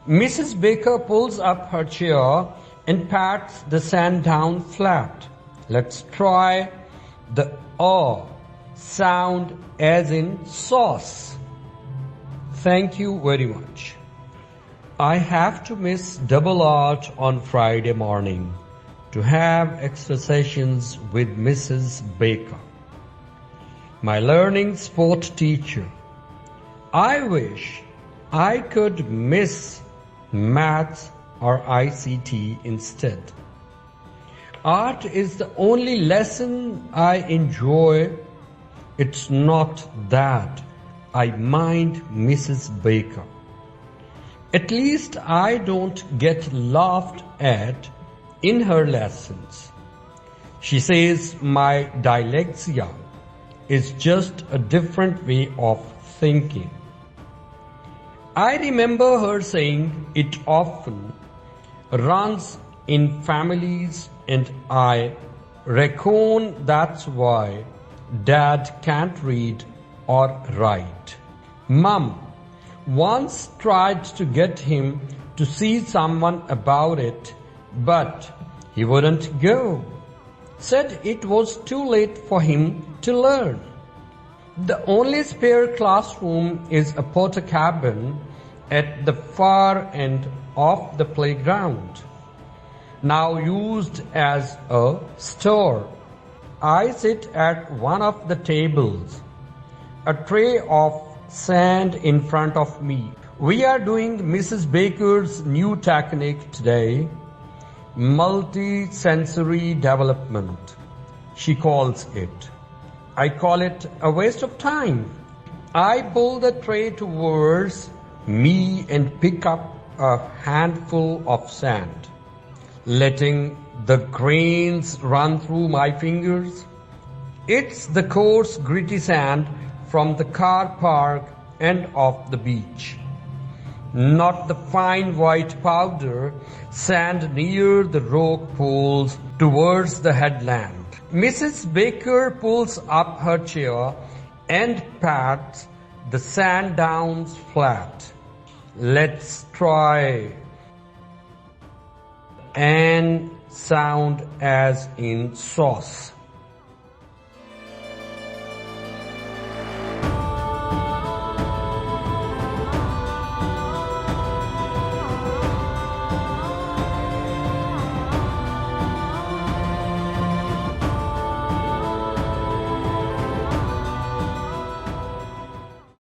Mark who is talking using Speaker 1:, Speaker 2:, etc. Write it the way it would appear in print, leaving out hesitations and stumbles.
Speaker 1: Mrs. Baker pulls up her chair and pats the sand down flat. Let's try the sound as in sauce. Thank you very much. I have to miss double art on Friday morning to have extra sessions with Mrs. Baker, my learning sport teacher. I wish I could miss maths or ICT instead. Art is the only lesson I enjoy. It's not that I mind Mrs. Baker. At least I don't get laughed at in her lessons. She says my dyslexia is just a different way of thinking. I remember her saying it often runs in families, and I reckon that's why Dad can't read or write. Mum once tried to get him to see someone about it, but he wouldn't go. Said it was too late for him to learn. The only spare classroom is a porta cabin at the far end of the playground, now used as a store. I sit at one of the tables, a tray of sand in front of me. We are doing Mrs. Baker's new technique today, multi-sensory development, she calls it. I call it a waste of time. I pull the tray towards me and pick up a handful of sand, letting the grains run through my fingers. It's the coarse, gritty sand from the car park end of the beach, not the fine white powder sand near the rock pools towards the headland. Mrs. Baker pulls up her chair and pats the sand down flat. Let's try an sound as in sauce.